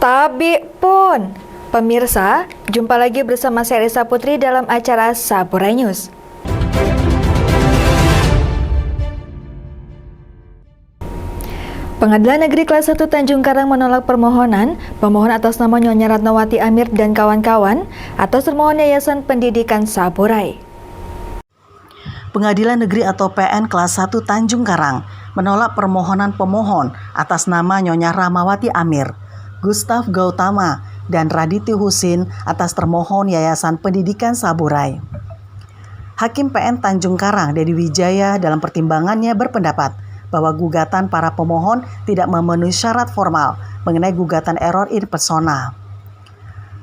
Tabi pun. Pemirsa, jumpa lagi bersama saya Risa Putri dalam acara Saburai News. Pengadilan Negeri Kelas 1 Tanjung Karang menolak permohonan pemohon atas nama Nyonya Ratnawati Amir dan kawan-kawan atas termohon Yayasan Pendidikan Saburai. Pengadilan Negeri atau PN Kelas 1 Tanjung Karang menolak permohonan pemohon atas nama Nyonya Rahmawati Amir, Gustaf Gautama, dan Raditya Husin atas termohon Yayasan Pendidikan Saburai. Hakim PN Tanjung Karang Dedi Wijaya dalam pertimbangannya berpendapat bahwa gugatan para pemohon tidak memenuhi syarat formal mengenai gugatan error in persona.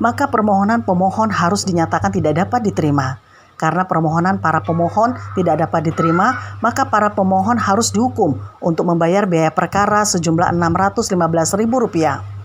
Maka permohonan pemohon harus dinyatakan tidak dapat diterima. Karena permohonan para pemohon tidak dapat diterima, maka para pemohon harus dihukum untuk membayar biaya perkara sejumlah Rp615.000.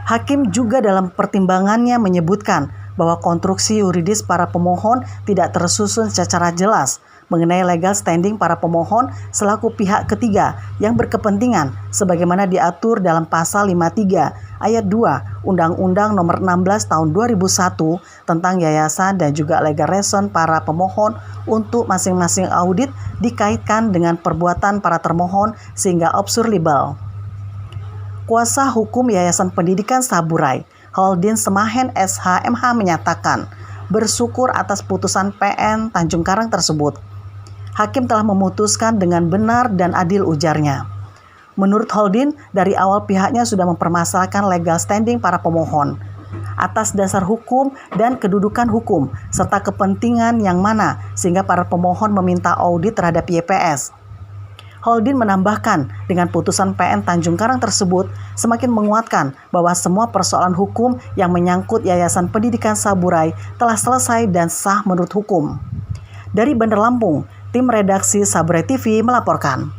Hakim juga dalam pertimbangannya menyebutkan bahwa konstruksi yuridis para pemohon tidak tersusun secara jelas mengenai legal standing para pemohon selaku pihak ketiga yang berkepentingan sebagaimana diatur dalam pasal 53 ayat 2 Undang-Undang Nomor 16 Tahun 2001 tentang yayasan dan juga legal reason para pemohon untuk masing-masing audit dikaitkan dengan perbuatan para termohon sehingga absurd libel. Kuasa Hukum Yayasan Pendidikan Saburai, Holdin Semahen SH.MH menyatakan bersyukur atas putusan PN Tanjung Karang tersebut. Hakim telah memutuskan dengan benar dan adil, ujarnya. Menurut Holdin, dari awal pihaknya sudah mempermasalahkan legal standing para pemohon atas dasar hukum dan kedudukan hukum serta kepentingan yang mana sehingga para pemohon meminta audit terhadap YPS. Holdin menambahkan dengan putusan PN Tanjung Karang tersebut semakin menguatkan bahwa semua persoalan hukum yang menyangkut Yayasan Pendidikan Saburai telah selesai dan sah menurut hukum. Dari Bandar Lampung, tim redaksi Saburai TV melaporkan.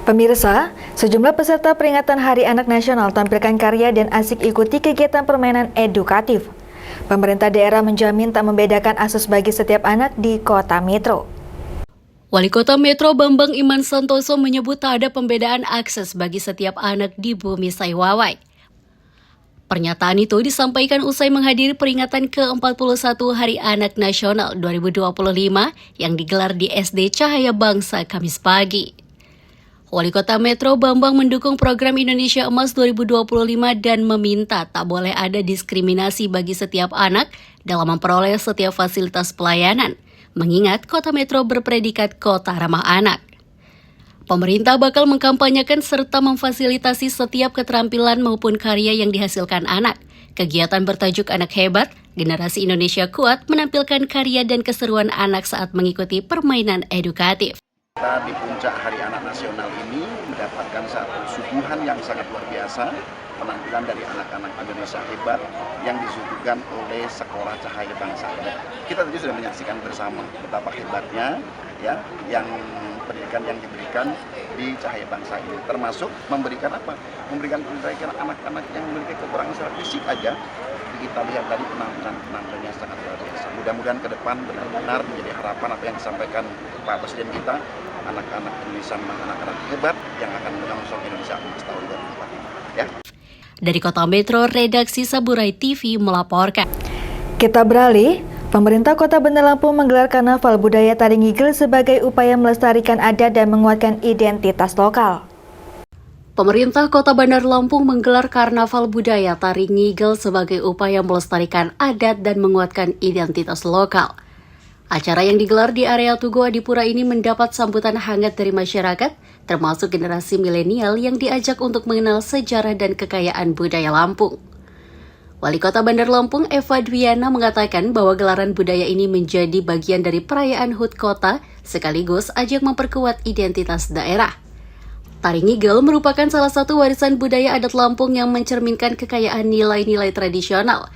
Pemirsa, sejumlah peserta peringatan Hari Anak Nasional tampilkan karya dan asik ikuti kegiatan permainan edukatif. Pemerintah daerah menjamin tak membedakan akses bagi setiap anak di Kota Metro. Wali Kota Metro Bambang Iman Santoso menyebut tak ada pembedaan akses bagi setiap anak di Bumi Saiwawai. Pernyataan itu disampaikan usai menghadiri peringatan ke-41 Hari Anak Nasional 2025 yang digelar di SD Cahaya Bangsa Kamis pagi. Wali Kota Metro Bambang mendukung program Indonesia Emas 2025 dan meminta tak boleh ada diskriminasi bagi setiap anak dalam memperoleh setiap fasilitas pelayanan, mengingat Kota Metro berpredikat Kota Ramah Anak. Pemerintah bakal mengkampanyekan serta memfasilitasi setiap keterampilan maupun karya yang dihasilkan anak. Kegiatan bertajuk Anak Hebat, Generasi Indonesia Kuat menampilkan karya dan keseruan anak saat mengikuti permainan edukatif. Kita di puncak Hari Anak Nasional ini mendapatkan satu suguhan yang sangat luar biasa, penampilan dari anak-anak Indonesia hebat yang disuguhkan oleh Sekolah Cahaya Bangsa. Kita tadi sudah menyaksikan bersama betapa hebatnya ya yang pendidikan yang diberikan di Cahaya Bangsa ini, termasuk memberikan apa? Memberikan pendidikan anak-anak yang memiliki kekurangan secara fisik aja. Kita lihat tadi penampilannya sangat luar biasa. Mudah-mudahan ke depan benar-benar menjadi harapan apa yang disampaikan Pak Presiden kita, anak-anak Indonesia memang anak-anak hebat yang akan menyongsong Indonesia Emas tahun 2045. Ya. Dari Kota Metro, redaksi Saburai TV melaporkan. Kita beralih. Pemerintah Kota Bandar Lampung menggelar Karnaval Budaya Tari Ngigel sebagai upaya melestarikan adat dan menguatkan identitas lokal. Pemerintah Kota Bandar Lampung menggelar Karnaval Budaya Tari Ngigel sebagai upaya melestarikan adat dan menguatkan identitas lokal. Acara yang digelar di area Tugu Adipura ini mendapat sambutan hangat dari masyarakat, termasuk generasi milenial yang diajak untuk mengenal sejarah dan kekayaan budaya Lampung. Wali Kota Bandar Lampung Eva Dwiana mengatakan bahwa gelaran budaya ini menjadi bagian dari perayaan HUT Kota sekaligus ajak memperkuat identitas daerah. Tari Ngigel merupakan salah satu warisan budaya adat Lampung yang mencerminkan kekayaan nilai-nilai tradisional.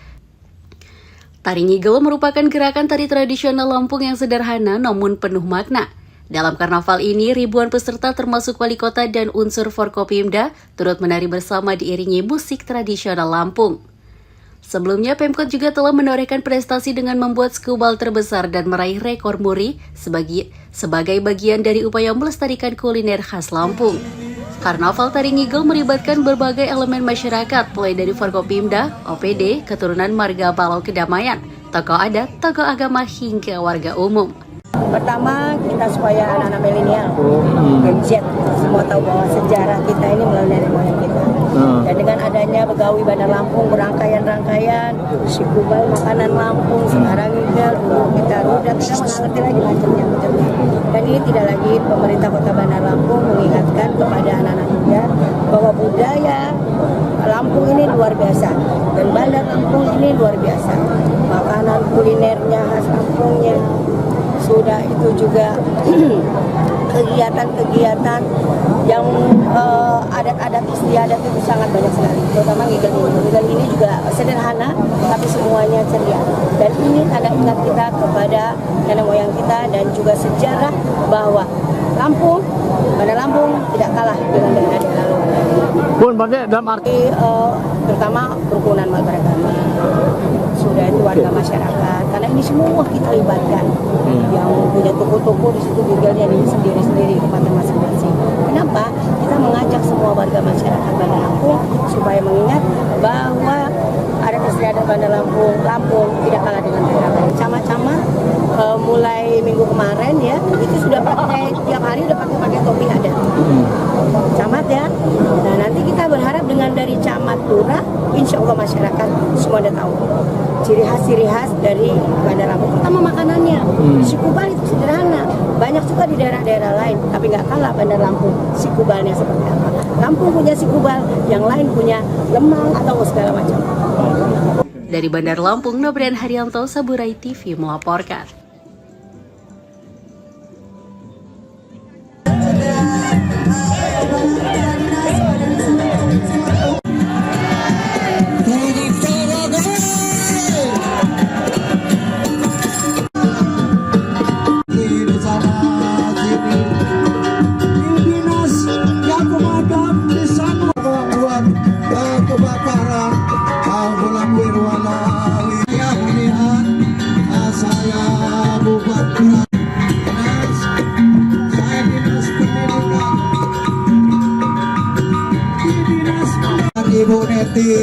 Tari Ngigel merupakan gerakan tari tradisional Lampung yang sederhana namun penuh makna. Dalam karnaval ini, ribuan peserta termasuk wali kota dan unsur Forkopimda turut menari bersama diiringi musik tradisional Lampung. Sebelumnya, Pemkot juga telah menorehkan prestasi dengan membuat skubal terbesar dan meraih rekor muri sebagai bagian dari upaya melestarikan kuliner khas Lampung. Karnaval Tari Ngigel melibatkan berbagai elemen masyarakat, mulai dari Forkopimda, OPD, keturunan marga Balau Kedamaian, tokoh adat, tokoh agama, hingga warga umum. Pertama, kita supaya anak-anak milenial, Gen Z, semua tahu bahwa sejarah kita ini melalui nenek moyang kita. Dan dengan adanya Begawi Bandar Lampung, berangkaian-rangkaian, si kubal makanan Lampung, sekarang Ngigel, dulu kita rudat, kita mengerti lagi macamnya. Dan ini tidak lagi pemerintah Kota Bandar Lampung mengingatkan kepada anak-anak muda bahwa budaya Lampung ini luar biasa dan Bandar Lampung ini luar biasa. Makanan kulinernya khas Lampungnya, sudah itu juga kegiatan-kegiatan yang adat-adat istiadat itu sangat banyak sekali, terutama Ngigel ini. Ngigel ini juga sederhana tapi semuanya ceria, dan ini tanda ingat kita kepada nenek moyang kita dan juga sejarah bahwa Lampung, Bandar Lampung tidak kalah dengan daerah-daerah lain. Pun berarti dalam arti Terutama kerukunan beragama, sudah itu warga masyarakat, karena ini semua kita libatkan. Yang punya toko-toko di situ Ngigelnya ini sendiri-sendiri tempatnya masing-masing. Kenapa? Kita mengajak semua warga masyarakat Bandar Lampung supaya mengingat bahwa adat istiadat Bandar Lampung tidak kalah dengan daerah lain. Camat-camat mulai minggu kemarin ya, itu sudah pakai tiap hari udah pakai topi adat. Camat ya. Nah, nanti kita berharap dengan dari camat lurah, insya Allah masyarakat semua udah tahu ciri khas dari Bandar Lampung. Pertama makanannya, si kubal itu sederhana, banyak juga di daerah-daerah lain, tapi nggak kalah Bandar Lampung si kubalnya seperti apa. Lampung punya si kubal, yang lain punya lemang atau segala macam. Dari Bandar Lampung, Nobrian Haryanto, Saburai TV melaporkan. Ibu Neti.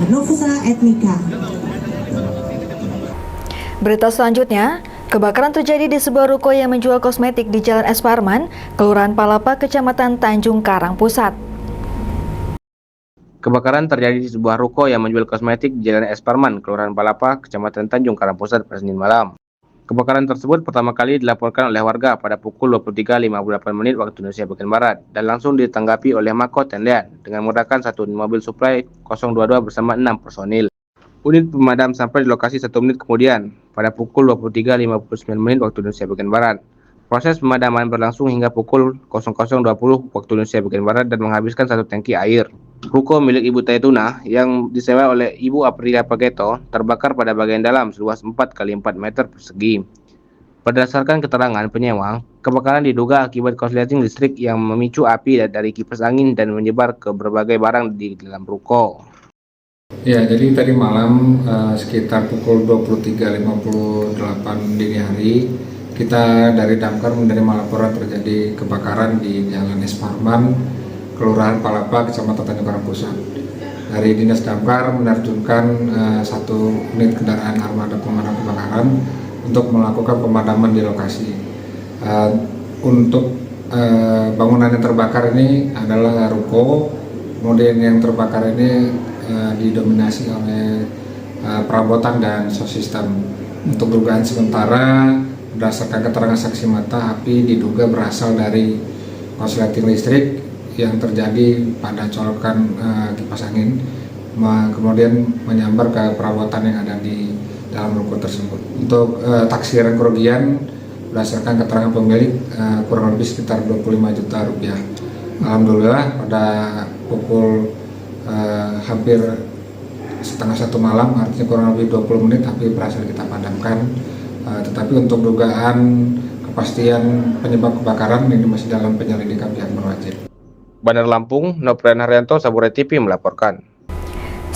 Nusa Etnika. Berita selanjutnya, kebakaran terjadi di sebuah ruko yang menjual kosmetik di Jalan Es Parman, Kelurahan Palapa, Kecamatan Tanjung Karang Pusat. kebakaran terjadi di sebuah ruko yang menjual kosmetik di Jalan Es Parman, Kelurahan Palapa, Kecamatan Tanjung Karang Pusat pada Senin malam. Kebakaran tersebut pertama kali dilaporkan oleh warga pada pukul 23.58 waktu Indonesia bagian Barat dan langsung ditanggapi oleh Mako Tendean dengan menggunakan satu mobil suplai 022 bersama 6 personil. Unit pemadam sampai di lokasi 1 menit kemudian pada pukul 23.59 waktu Indonesia bagian Barat. Proses pemadaman berlangsung hingga pukul 00.20 waktu Indonesia bagian Barat dan menghabiskan 1 tangki air. Ruko milik Ibu Taituna yang disewa oleh Ibu Aprilia Pageto terbakar pada bagian dalam seluas 4 x 4 meter persegi. Berdasarkan keterangan penyewa, kebakaran diduga akibat korsleting listrik yang memicu api dari kipas angin dan menyebar ke berbagai barang di dalam ruko. Ya, jadi tadi malam sekitar pukul 23.58 dini hari kita dari Damkar menerima laporan terjadi kebakaran di Jalan Es Parman, Kelurahan Palapa, Kecamatan Tanjung Karang Pusat. Dari Dinas Damkar menerjunkan satu unit kendaraan armada pemadam kebakaran untuk melakukan pemadaman di lokasi. Untuk bangunan yang terbakar ini adalah ruko, kemudian yang terbakar ini didominasi oleh perabotan dan sosistem. Untuk dugaan sementara berdasarkan keterangan saksi mata, api diduga berasal dari korsleting listrik yang terjadi pada colokan kipas angin, kemudian menyambar ke perabotan yang ada di dalam ruko tersebut. Untuk taksiran kerugian berdasarkan keterangan pemilik kurang lebih sekitar 25 juta rupiah. Alhamdulillah pada pukul hampir setengah 1 malam, artinya kurang lebih 20 menit api berhasil kita padamkan. Tetapi untuk dugaan kepastian penyebab kebakaran ini masih dalam penyelidikan pihak berwajib. Bandar Lampung, Noprian Haryanto, Saburai TV melaporkan.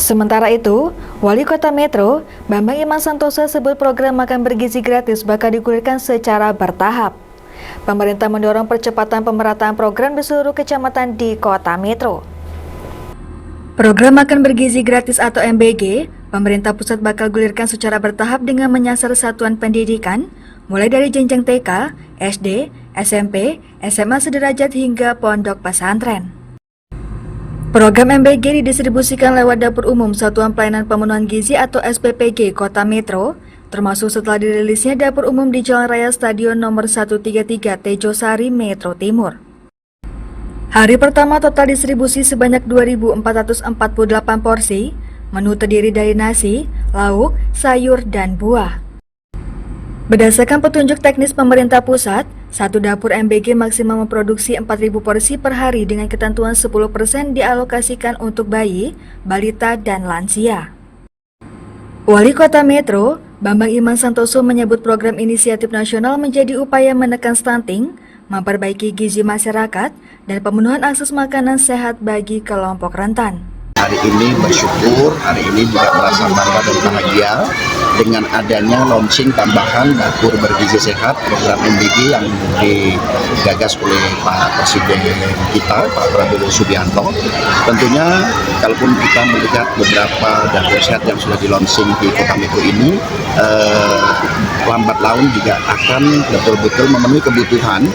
Sementara itu, Wali Kota Metro, Bambang Iman Santoso sebut program makan bergizi gratis bakal digulirkan secara bertahap. Pemerintah mendorong percepatan pemerataan program di seluruh kecamatan di Kota Metro. Program makan bergizi gratis atau MBG, pemerintah pusat bakal gulirkan secara bertahap dengan menyasar satuan pendidikan, mulai dari jenjang TK, SD, SMP, SMA sederajat hingga pondok pesantren. Program MBG didistribusikan lewat Dapur Umum Satuan Pelayanan Pemenuhan Gizi atau SPPG Kota Metro, termasuk setelah dirilisnya Dapur Umum di Jalan Raya Stadion nomor 133 Tejosari, Metro Timur. Hari pertama total distribusi sebanyak 2.448 porsi, menu terdiri dari nasi, lauk, sayur, dan buah. Berdasarkan petunjuk teknis pemerintah pusat, satu dapur MBG maksimal memproduksi 4.000 porsi per hari dengan ketentuan 10% dialokasikan untuk bayi, balita, dan lansia. Wali Kota Metro, Bambang Iman Santoso menyebut program inisiatif nasional menjadi upaya menekan stunting, memperbaiki gizi masyarakat, dan pemenuhan akses makanan sehat bagi kelompok rentan. Hari ini bersyukur, hari ini juga merasa bangga dan bahagia dengan adanya launching tambahan dapur bergizi sehat program MBG yang digagas oleh Pak Presiden kita, Pak Prabowo Subianto. Tentunya kalaupun kita melihat beberapa dapur sehat yang sudah di-launching di Kota Metro ini, lambat laun juga akan betul-betul memenuhi kebutuhan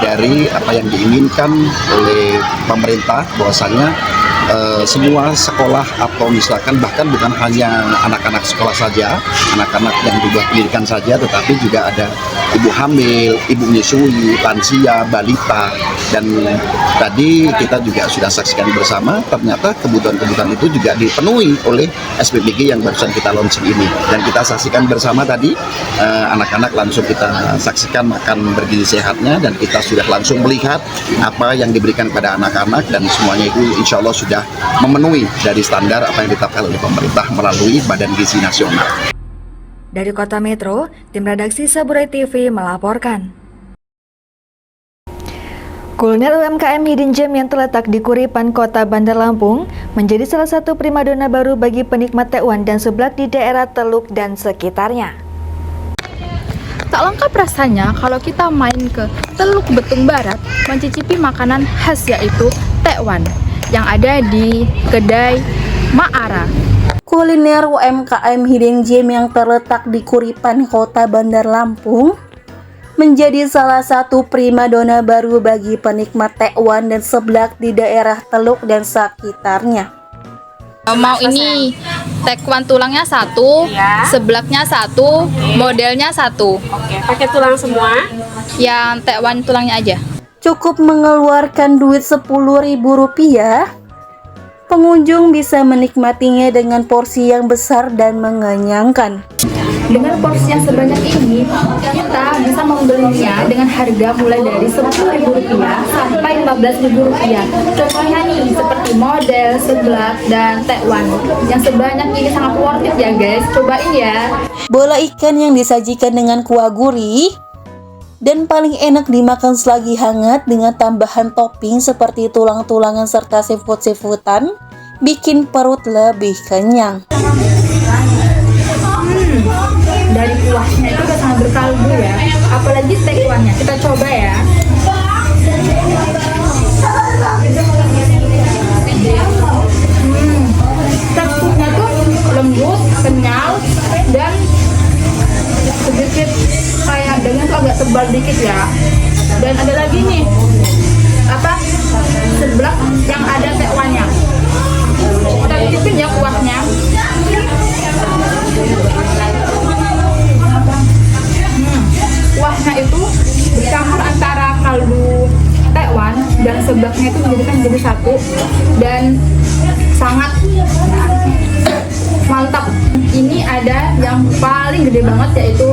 dari apa yang diinginkan oleh pemerintah, bahwasanya semua sekolah atau misalkan bahkan bukan hanya anak-anak sekolah saja, anak-anak yang di bawah pendidikan saja, tetapi juga ada ibu hamil, ibu menyusui, lansia, balita, dan tadi kita juga sudah saksikan bersama ternyata kebutuhan-kebutuhan itu juga dipenuhi oleh SPPG yang barusan kita launching ini, dan kita saksikan bersama tadi anak-anak langsung kita saksikan makan bergizi sehatnya, dan kita sudah langsung melihat apa yang diberikan kepada anak-anak, dan semuanya itu insya Allah sudah memenuhi dari standar apa yang ditetapkan oleh pemerintah melalui Badan Gizi Nasional. Dari Kota Metro, tim redaksi Saburai TV melaporkan. Kuliner UMKM Hidden Gem yang terletak di Kuripan, Kota Bandar Lampung menjadi salah satu primadona baru bagi penikmat tekwan dan seblak di daerah Teluk dan sekitarnya. Tak lengkap rasanya kalau kita main ke Teluk Betung Barat mencicipi makanan khas yaitu tekwan yang ada di kedai Ma'ara. Kuliner UMKM Hidden Gem yang terletak di Kuripan, Kota Bandar Lampung menjadi salah satu primadona baru bagi penikmat tekwan dan seblak di daerah Teluk dan sekitarnya. Mau ini tekwan tulangnya satu, seblaknya satu, modelnya satu. Oke, pakai tulang semua. Yang tekwan tulangnya aja. Cukup mengeluarkan duit Rp10.000, pengunjung bisa menikmatinya dengan porsi yang besar dan mengenyangkan. Dengan porsi yang sebanyak ini, kita bisa membelinya dengan harga mulai dari Rp10.000 sampai Rp15.000. Contohnya nih, seperti model, seblak, dan tekwan. Yang sebanyak ini sangat worth it ya guys, cobain ya. Bola ikan yang disajikan dengan kuah gurih dan paling enak dimakan selagi hangat dengan tambahan topping seperti tulang-tulangan serta seafood-seafoodan bikin perut lebih kenyang. Dari kuahnya itu udah sangat berkaldu ya, apalagi tekwannya. Kita coba ya. Teksturnya tuh lembut, kenyal, dan sedikit kayak dengan tuh agak tebal dikit ya. Dan ada lagi nih seblak yang ada tekwannya. Kita cicipin ya kuahnya. Kuahnya itu bercampur antara kaldu tekwan dan seblaknya itu menjadi satu dan sangat mantap. Ini ada yang paling gede banget, yaitu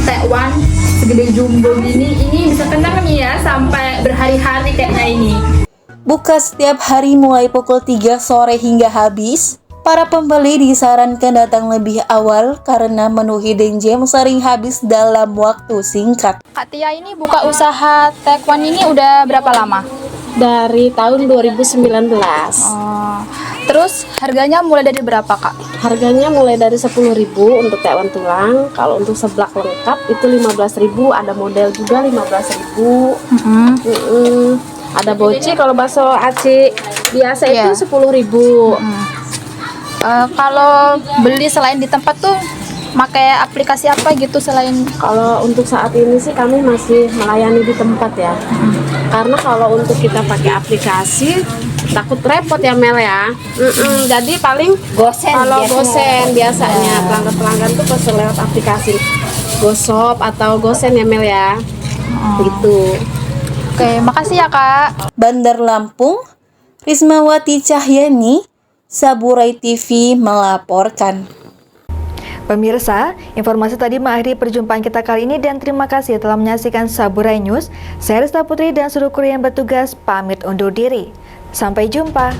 tekwan segede jumbo gini. Ini bisa kenyang nih ya sampai berhari-hari kayaknya ini. Buka setiap hari mulai pukul 3 sore hingga habis. Para pembeli disarankan datang lebih awal karena menu hidden gem sering habis dalam waktu singkat. Kak Tia ini buka usaha tekwan ini udah berapa lama? Dari tahun 2019. Terus harganya mulai dari berapa, Kak? Harganya mulai dari 10.000 untuk tekwan tulang. Kalau untuk seblak lengkap itu 15.000, ada model juga 15.000. Ada boci, kalau bakso aci biasa itu 10.000. Kalau beli selain di tempat tuh pakai aplikasi apa gitu selain? Kalau untuk saat ini sih kami masih melayani di tempat ya. Karena kalau untuk kita pakai aplikasi takut repot ya Mel ya. Jadi paling kalau gosen biasanya pelanggan tuh pesen lewat aplikasi GoShop atau Gosen ya Mel ya. Gitu. Oke, makasih ya Kak. Bandar Lampung, Rismawati Cahyani, Saburai TV melaporkan. Pemirsa, informasi tadi mengakhiri perjumpaan kita kali ini dan terima kasih telah menyaksikan Saburai News. Saya Rista Putri dan seluruh kru yang bertugas pamit undur diri. Sampai jumpa.